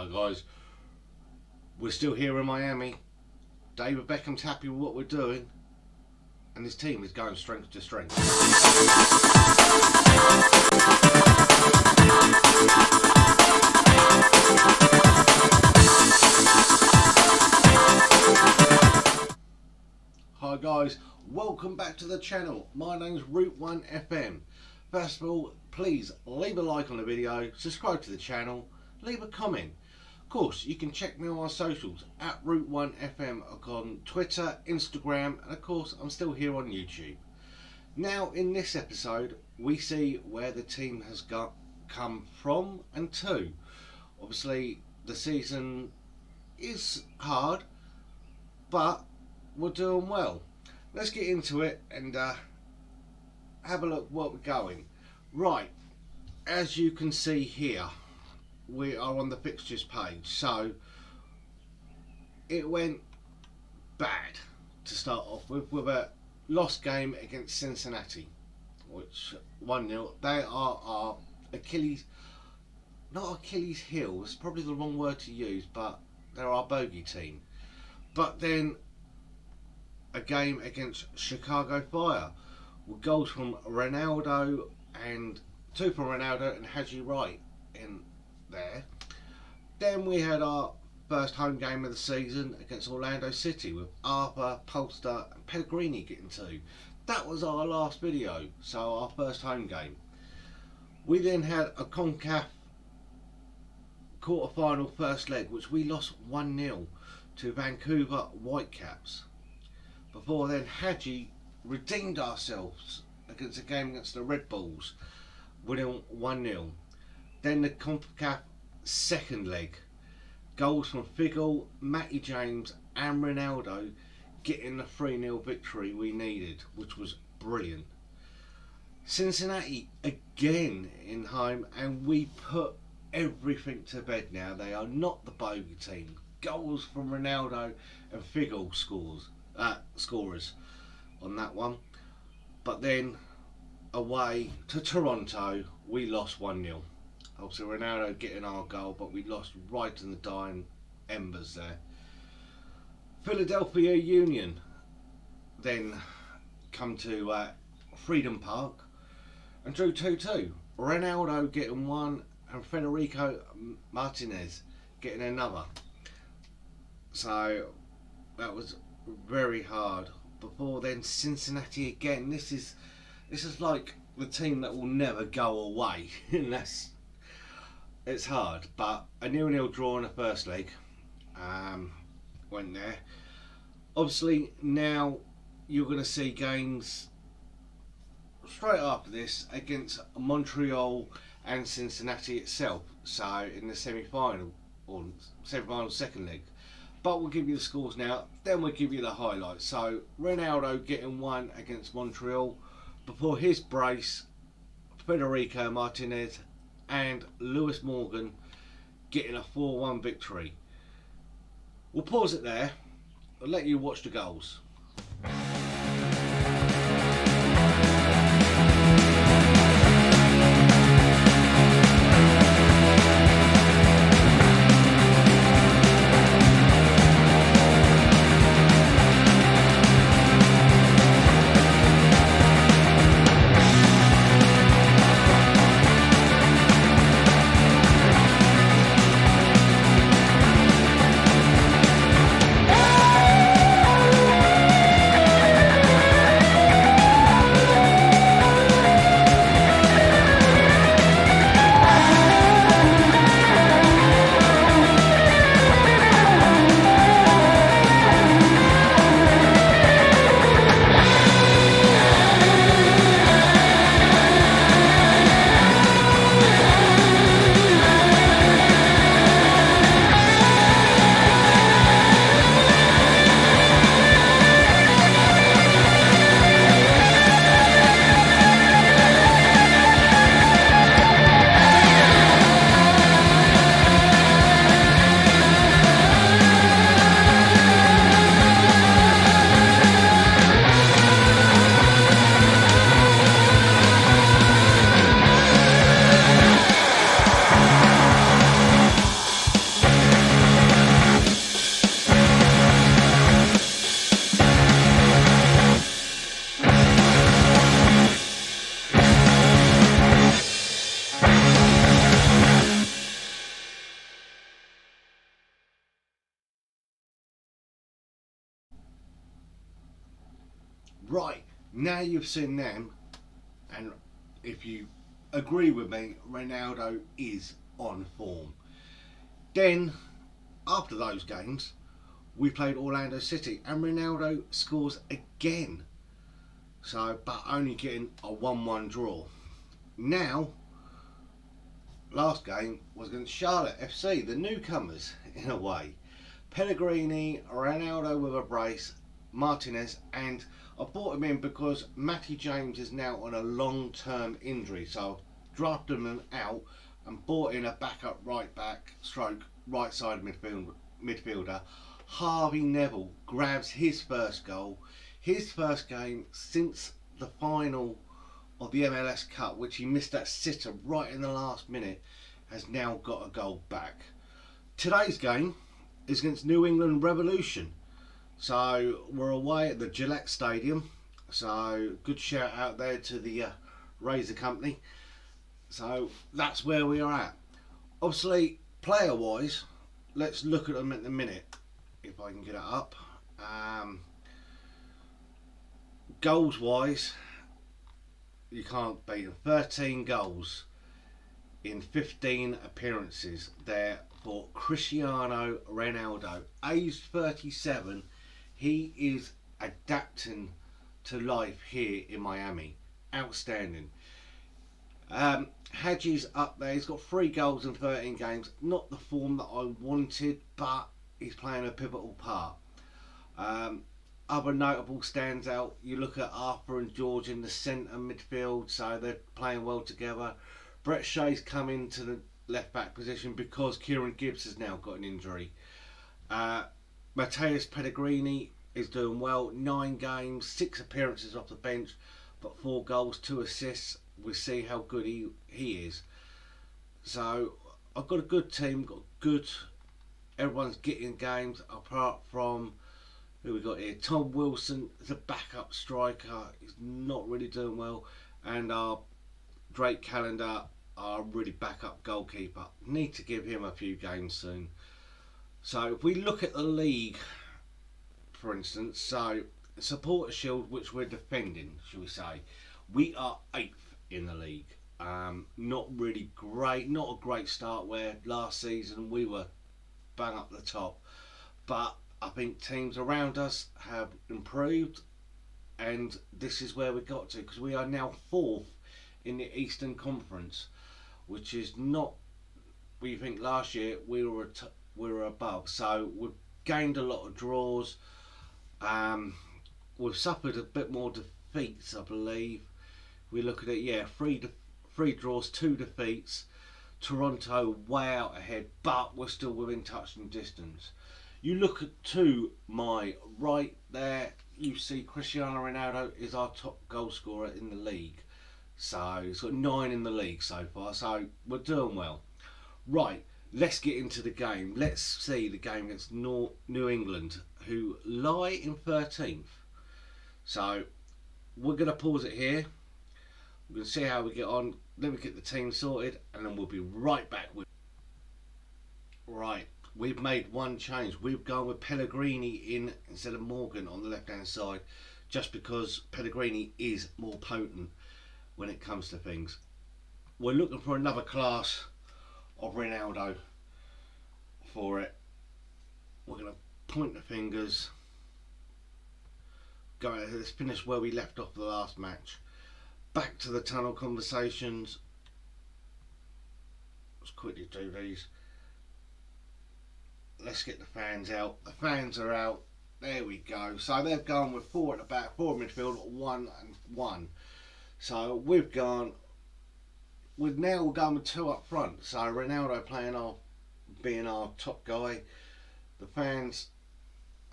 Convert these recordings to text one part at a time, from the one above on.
Guys, we're still here in Miami. David Beckham's happy with what we're doing, and his team is going strength to strength. Hi guys, welcome back to the channel. My name's Route 1 FM. First of all, please leave a like on the video, subscribe to the channel, leave a comment. Of course, you can check me on my socials at Route 1 FM on Twitter, Instagram, and of course I'm still here on YouTube. Now in this episode we see where the team has come from and to. Obviously the season is hard, but we're doing well. Let's get into it and have a look where we're going. Right, as you can see here, we are on the fixtures page. So it went bad to start off with a lost game against Cincinnati, which 1-0. They are our Achilles, not Achilles heel, it's probably the wrong word to use, but they're our bogey team. But then a game against Chicago Fire with goals from Ronaldo and two from Ronaldo and Haji Wright in there. Then we had our first home game of the season against Orlando City with Arthur, Polster and Pellegrini getting two. That was our last video, so our first home game. We then had a CONCACAF quarter-final first leg, which we lost 1-0 to Vancouver Whitecaps. Before then, Haji redeemed ourselves against a game against the Red Bulls, winning 1-0. Then the CONCACAF second leg, goals from Figgle, Matty James and Ronaldo getting the 3-0 victory we needed, which was brilliant. Cincinnati again in home, and we put everything to bed now. They are not the bogey team. Goals from Ronaldo and Figgle scorers on that one. But then away to Toronto we lost 1-0. Obviously Ronaldo getting our goal, but we lost right in the dying embers there. Philadelphia Union then come to Freedom Park and drew 2-2. Ronaldo getting one and Federico Martinez getting another. So that was very hard. Before then, Cincinnati again. This is like the team that will never go away unless it's hard. But a 0-0 draw in the first leg went there. Obviously now you're going to see games straight after this against Montreal and Cincinnati itself. So in the semi-final or semi-final second leg. But we'll give you the scores now, then we'll give you the highlights. So Ronaldo getting one against Montreal. Before his brace, Federico Martinez and Lewis Morgan getting a 4-1 victory. We'll pause it there. I'll let you watch the goals. Right, now you've seen them, and if you agree with me, Ronaldo is on form. Then, after those games, we played Orlando City and Ronaldo scores again. So, but only getting a 1-1 draw. Now, last game was against Charlotte FC, the newcomers in a way. Pellegrini, Ronaldo with a brace, Martinez, and I brought him in because Matty James is now on a long-term injury, so I drafted him out and brought in a backup right back stroke right side midfielder. Harvey Neville grabs his first goal, his first game since the final of the MLS Cup, which he missed that sitter right in the last minute, has now got a goal back. Today's game is against New England Revolution. So we're away at the Gillette Stadium. So good shout out there to the Razor Company. So that's where we are at. Obviously, player wise, let's look at them at the minute. If I can get it up. Goals wise, you can't beat them. 13 goals in 15 appearances there for Cristiano Ronaldo, aged 37. He is adapting to life here in Miami. Outstanding. Hadji's up there. He's got 3 goals in 13 games. Not the form that I wanted, but he's playing a pivotal part. Other notable stands out. You look at Arthur and George in the centre midfield, so they're playing well together. Brett Shea's come into the left back position because Kieran Gibbs has now got an injury. Matthias Pellegrini is doing well. 9 games, 6 appearances off the bench, but 4 goals, 2 assists. We see how good he is. So I've got a good team, got good. Everyone's getting games apart from who we got here. Tom Wilson is a backup striker. He's not really doing well, and our Drake Calendar, our really backup goalkeeper. Need to give him a few games soon. So if we look at the league, for instance, so Supporter Shield, which we're defending, shall we say, we are 8th in the league. Not really great, not a great start where last season we were bang up the top, but I think teams around us have improved, and this is where we got to, because we are now 4th in the Eastern Conference, which is not. We think last year we were above, so we've gained a lot of draws. We've suffered a bit more defeats, I believe. We look at it, yeah, 3 draws, 2 defeats. Toronto way out ahead, but we're still within touching distance. You look to my right there, you see Cristiano Ronaldo is our top goal scorer in the league. So he's got 9 in the league so far, so we're doing well. Right, let's get into the game. Let's see the game against New England, who lie in 13th. So we're going to pause it here. We're going to see how we get on. Then we get the team sorted, and then we'll be right back with. Right, we've made one change. We've gone with Pellegrini in instead of Morgan on the left hand side, just because Pellegrini is more potent when it comes to things. We're looking for another class of Ronaldo for it. We're going to point the fingers. Let's finish where we left off the last match. Back to the tunnel conversations. Let's quickly do these. Let's get the fans out. The fans are out. There we go. So they've gone with 4 at the back, 4 midfield, 1 and 1. So we've gone. We're going with 2 up front. So Ronaldo being our top guy. The fans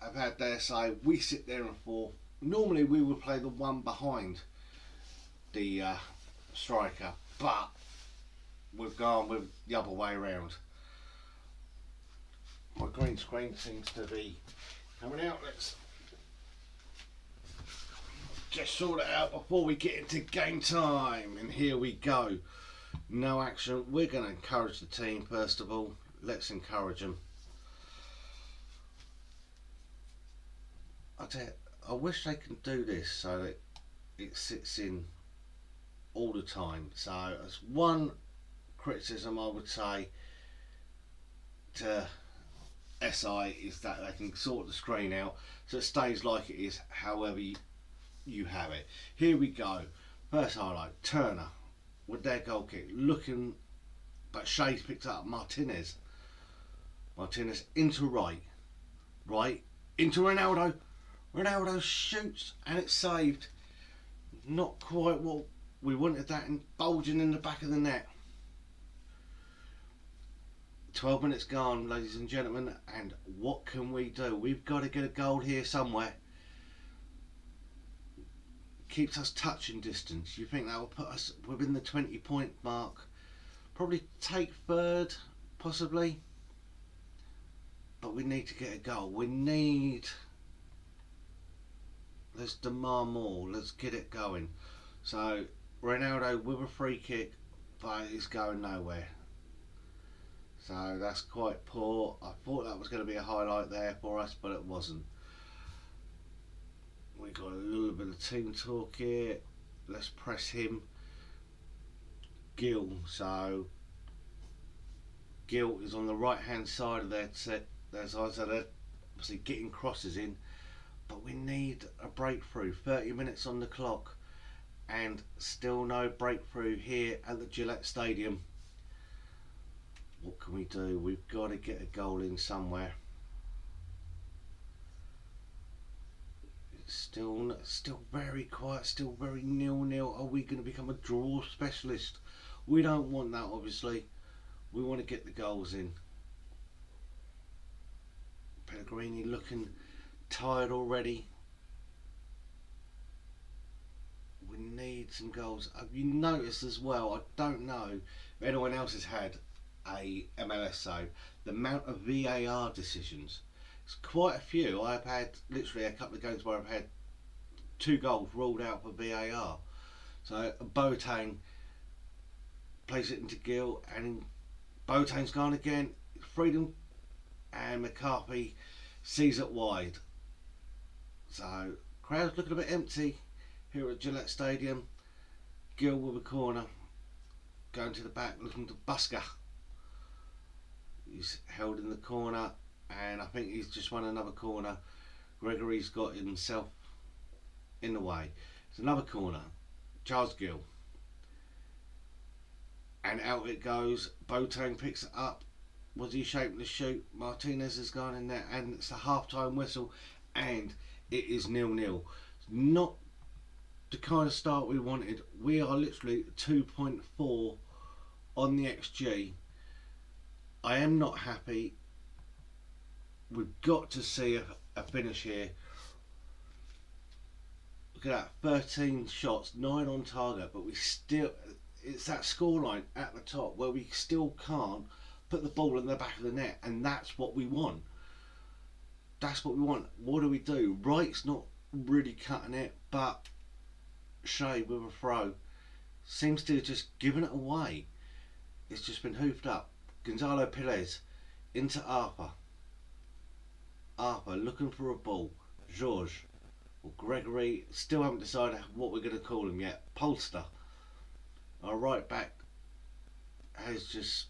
have had their say. We sit there in 4. Normally we would play the one behind the striker, but we've gone with the other way around. My green screen seems to be coming out. Let's just sort it out before we get into game time. And here we go. No action. We're going to encourage the team first of all. Let's encourage them. I wish they can do this so that it sits in all the time. So as one criticism I would say to SI is that they can sort the screen out so it stays like it is however you have it. Here we go. First highlight, Turner with their goal kick looking, but Shea's picked up Martinez into right into Ronaldo. Ronaldo shoots and it's saved. Not quite what we wanted, that and bulging in the back of the net. 12 minutes gone, ladies and gentlemen, and what can we do? We've got to get a goal here somewhere. Keeps us touching distance. You think that will put us within the 20-point mark? Probably take third, possibly. But we need to get a goal. Let's demand more. Let's get it going. So Ronaldo with a free kick, but it's going nowhere. So that's quite poor. I thought that was going to be a highlight there for us, but it wasn't. We got a little bit of team talk here. Let's press him. Gill. So Gill is on the right hand side of their set. There's also they're obviously getting crosses in, but we need a breakthrough. 30 minutes on the clock, and still no breakthrough here at the Gillette Stadium. What can we do? We've got to get a goal in somewhere. It's still very quiet, still very 0-0. Are we going to become a draw specialist? We don't want that, obviously. We want to get the goals in. Pellegrini looking tired already. We need some goals. Have you noticed as well, I don't know if anyone else has had a MLS save, the amount of VAR decisions. It's quite a few. I've had literally a couple of games where I've had 2 goals ruled out for VAR. So Boateng plays it into Gill, and Boateng's gone again. Freedom, and McCarthy sees it wide. So crowd's looking a bit empty here at Gillette Stadium. Gill with a corner, going to the back, looking to Busker. He's held in the corner, and I think he's just won another corner. Gregory's got himself in the way. It's another corner. Charles Gill. And out it goes. Boateng picks it up. Was he shaping to shoot? Martinez has gone in there, and it's a half-time whistle, and it is 0-0. Not the kind of start we wanted. We are literally 2.4 on the XG. I am not happy. We've got to see a finish here. Look at that, 13 shots, 9 on target, but we still, it's that scoreline at the top where we still can't put the ball in the back of the net, and that's what we want. That's what we want. What do we do? Wright's not really cutting it, but Shea with a throw seems to have just given it away. It's just been hoofed up. Gonzalo Perez into Arthur. Arthur looking for a ball. George or Gregory, still haven't decided what we're going to call him yet. Polster, our right back, has just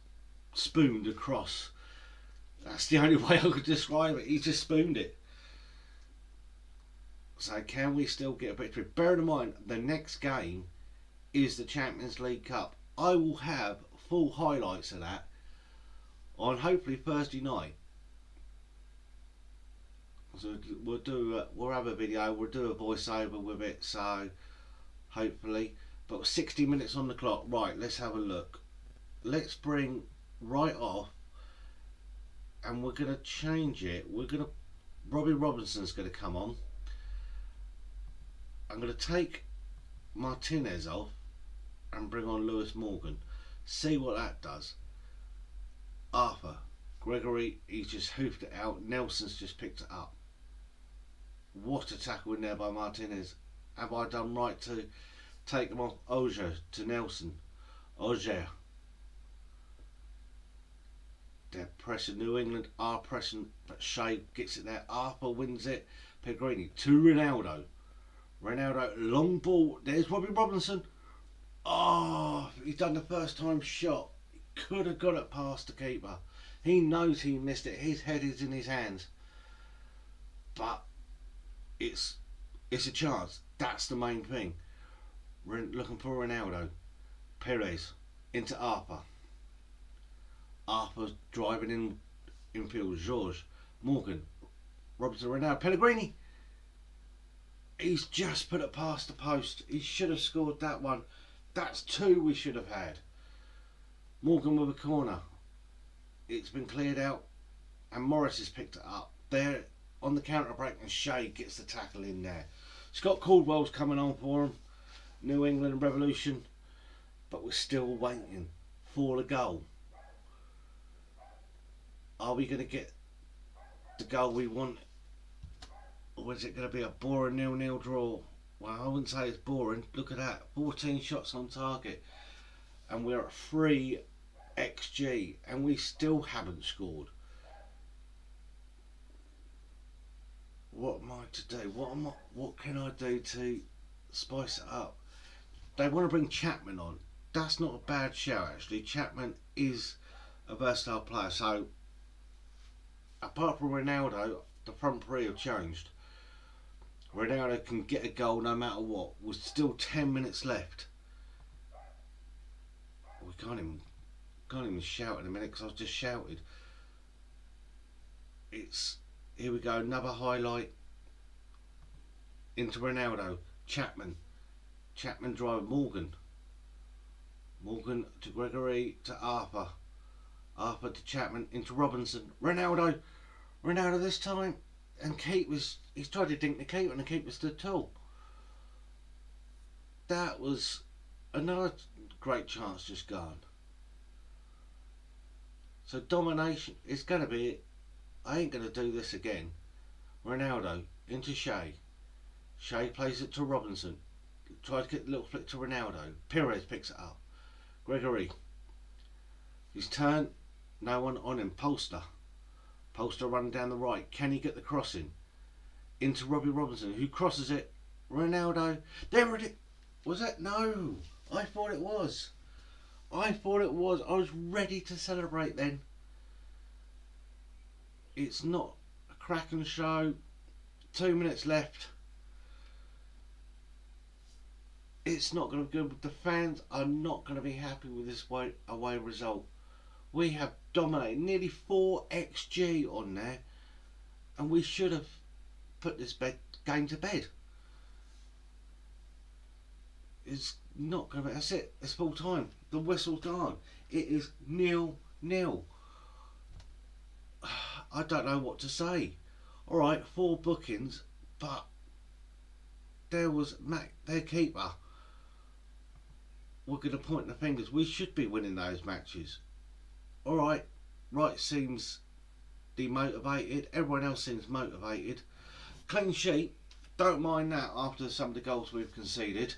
spooned across. That's the only way I could describe it. He just spooned it. So can we still get a victory? Bear in mind, the next game is the Champions League Cup. I will have full highlights of that on hopefully Thursday night. So we'll have a video, we'll do a voiceover with it, so hopefully. But 60 minutes on the clock. Right, let's have a look. Let's bring Wright off, and we're going to change it. Robbie Robinson's going to come on. I'm going to take Martinez off and bring on Lewis Morgan. See what that does. Arthur, Gregory, he's just hoofed it out. Nelson's just picked it up. What a tackle in there by Martinez. Have I done right to take them off? Ogier to Nelson. Ogier They're pressing. New England are pressing, but Shea gets it there. Harper wins it. Pellegrini to Ronaldo. Ronaldo, long ball. There's Robbie Robinson. Oh, he's done the first time shot. He could have got it past the keeper. He knows he missed it. His head is in his hands. But it's a chance. That's the main thing. We're looking for Ronaldo. Perez into Harper. Harper's driving in field. George, Morgan, Robinson, Ronaldo, Pellegrini. He's just put it past the post. He should have scored that one. That's two we should have had. Morgan with a corner. It's been cleared out, and Morris has picked it up. There on the counter break, and Shea gets the tackle in there. Scott Caldwell's coming on for him. New England Revolution, but we're still waiting for the goal. Are we going to get the goal we want, or is it going to be a boring 0-0 draw? Well, I wouldn't say it's boring. Look at that, 14 shots on target, and we're at 3 XG, and we still haven't scored. What am I to do? What can I do to spice it up? They want to bring Chapman on. That's not a bad shout, actually. Chapman is a versatile player. So, apart from Ronaldo, the front three have changed. Ronaldo can get a goal no matter what. With still 10 minutes left. We can't even shout in a minute because I've just shouted. Here we go, another highlight into Ronaldo. Chapman driving. Morgan to Gregory to Harper. Harper to Chapman into Robinson. Ronaldo this time, and he's tried to dink the keeper, and the keeper stood tall. That was another great chance just gone. So domination is going to be it. I ain't going to do this again. Ronaldo into Shea. Shea plays it to Robinson. Tries to get a little flick to Ronaldo. Perez picks it up. Gregory. His turn. No one on him. Polster running down the right. Can he get the crossing? Into Robbie Robinson, who crosses it. Ronaldo. There it is. Was it? No. I thought it was. I was ready to celebrate then. It's not a cracking show. 2 minutes left. It's not going to be good. The fans are not going to be happy with this away result. We have dominated. Nearly 4 XG on there. And we should have put this game to bed. It's not going to be. That's it. It's full time. The whistle's gone. It is 0-0. I don't know what to say. Alright, 4 bookings, but there was their keeper. We're going to point the fingers. We should be winning those matches. Alright, Wright seems demotivated. Everyone else seems motivated. Clean sheet. Don't mind that after some of the goals we've conceded.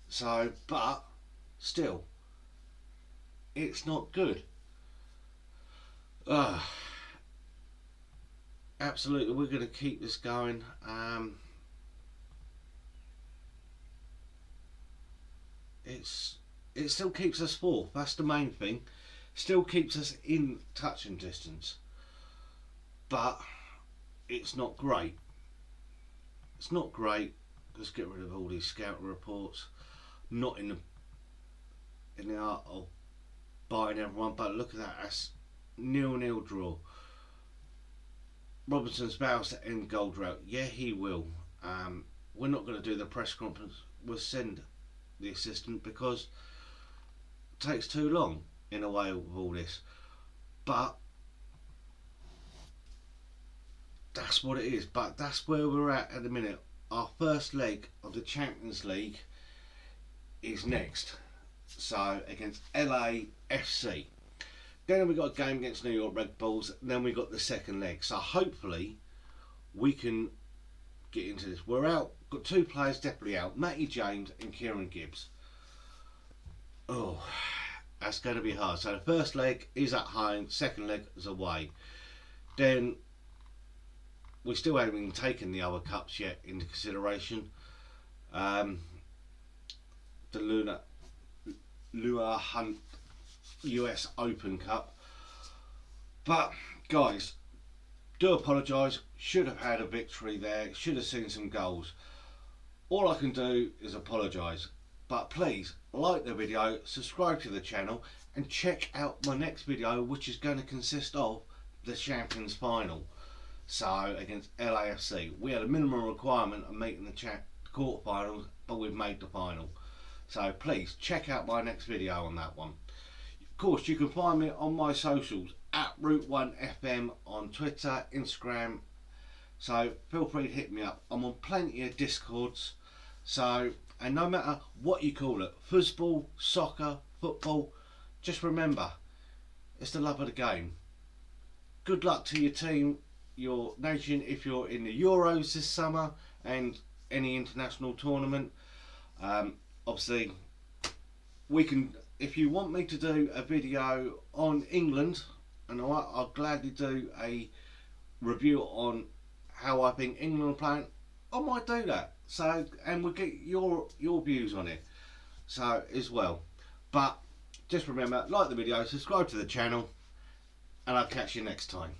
So, but still, it's not good. Absolutely, we're going to keep this going. It still keeps us fourth. That's the main thing. Still keeps us in touching distance, but it's not great. It's not great. Let's get rid of all these scouting reports. Not in the art of biting everyone, but look at that. That's 0-0 draw. Robinson's vows to end goal drought. Yeah, he will. We're not going to do the press conference. We'll send the assistant because it takes too long in a way with all this. But that's what it is. But that's where we're at the minute. Our first leg of the Champions League is next. So against LAFC. Then we got a game against New York Red Bulls. Then we got the second leg. So hopefully we can get into this. We're out. Got 2 players definitely out. Matty James and Kieran Gibbs. Oh, that's going to be hard. So the first leg is at home, second leg is away. Then we still haven't even taken the other cups yet into consideration. The Lua Hunt US Open Cup. But guys, do apologise. Should have had a victory there. Should have seen some goals. All I can do is apologise. But please like the video, subscribe to the channel, and check out my next video, which is going to consist of the Champions Final. So against LAFC, we had a minimum requirement of making the quarterfinals, but we've made the final. So please check out my next video on that one. Of course, you can find me on my socials at Route1FM on Twitter, Instagram. So feel free to hit me up. I'm on plenty of Discords. So, and no matter what you call it, football, soccer, football, just remember, it's the love of the game. Good luck to your team, your nation, if you're in the Euros this summer and any international tournament. Obviously, we can, if you want me to do a video on England, and I'll gladly do a review on how I think England are playing, I might do that. So, and we'll get your views on it, so as well. But just remember, like the video, subscribe to the channel, and I'll catch you next time.